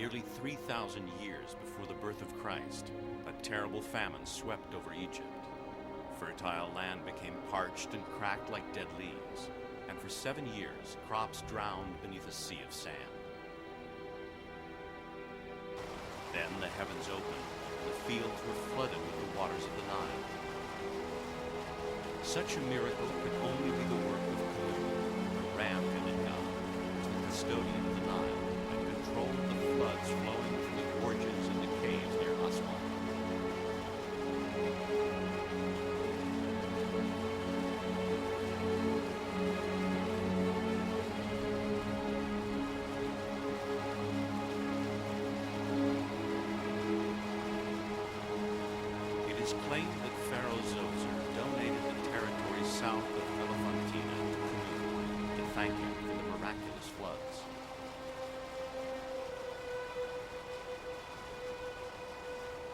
Nearly 3,000 years before the birth of Christ, a terrible famine swept over Egypt. Fertile land became parched and cracked like dead leaves, and for 7 years, crops drowned beneath a sea of sand. Then the heavens opened, and the fields were flooded with the waters of the Nile. Such a miracle could only be the work of Canaan, a ram-headed god, the custodian of the Nile, and controlled the floods flowing from the gorges and the caves near Aswan. It is claimed that Pharaoh Zoser donated the territory south of Elefantina to Canaan to thank him for the miraculous floods.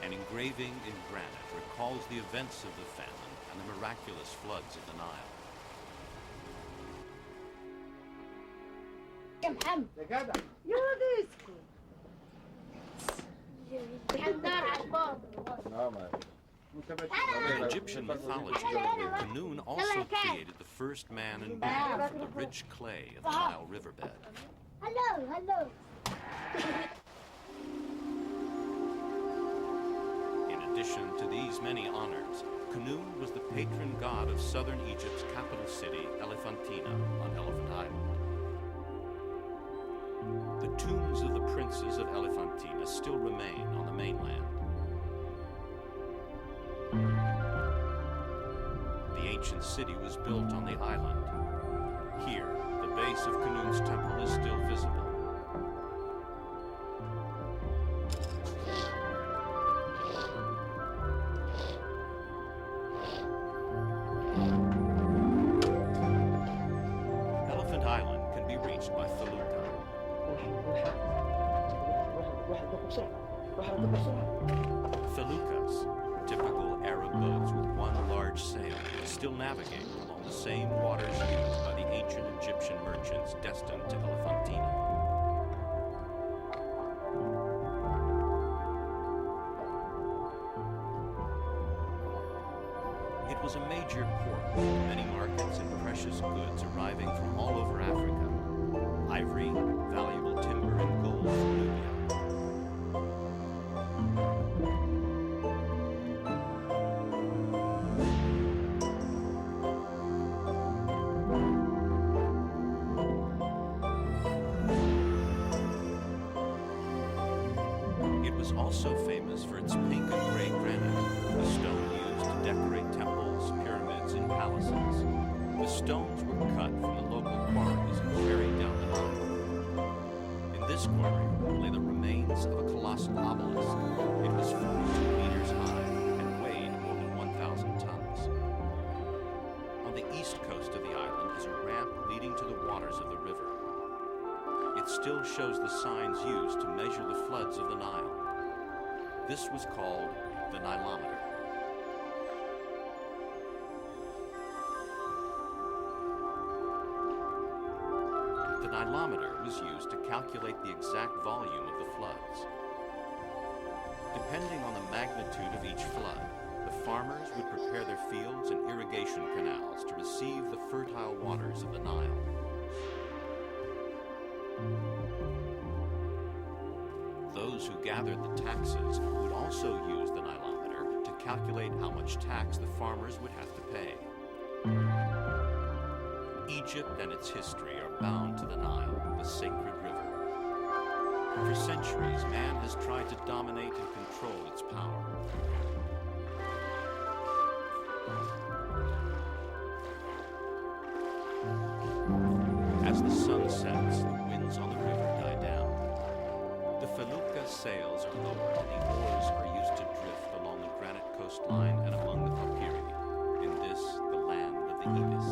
An engraving in granite recalls the events of the famine and the miraculous floods of the Nile. In Egyptian mythology, Canaan also created the first man and woman from the rich clay of the Nile riverbed. Hello. In addition to these many honors, Canaan was the patron god of southern Egypt's capital city, Elephantina, on Elephant Island. The tombs of the princes of Elephantina still remain on the mainland. The ancient city was built on the island. Here, the base of Canaan's temple is still visible. Elephant Island can be reached by felucca. Feluccas, typical Arab boats with one large sail, still navigate along the same waters used by the ancient Egyptian merchants destined to Elephantina. It was a major port with many markets and precious goods arriving from all over Africa. Ivory, valuable timber, and gold from Nubia. It was also famous for its pink and gray granite, the stone used to decorate temples, pyramids, and palaces. The stones were cut from the local quarries and carried down the Nile. In this quarry lay the remains of a colossal obelisk. It was 42 meters high and weighed more than 1,000 tons. On the east coast of the island is a ramp leading to the waters of the river. It still shows the signs used to measure the floods of the Nile. This was called the Nilometer. The Nilometer was used to calculate the exact volume of the floods. Depending on the magnitude of each flood, the farmers would prepare their fields and irrigation canals to receive the fertile waters of the Nile. Those who gathered the taxes would also use the Nilometer to calculate how much tax the farmers would have to pay. Egypt and its history are bound to the Nile, the sacred river. For centuries, man has tried to dominate and control its power. As the sun sets, the winds on the river die down. The felucca sails are lowered and the oars are used to drift along the granite coastline and among the papyri. In this, the land of the Ibis.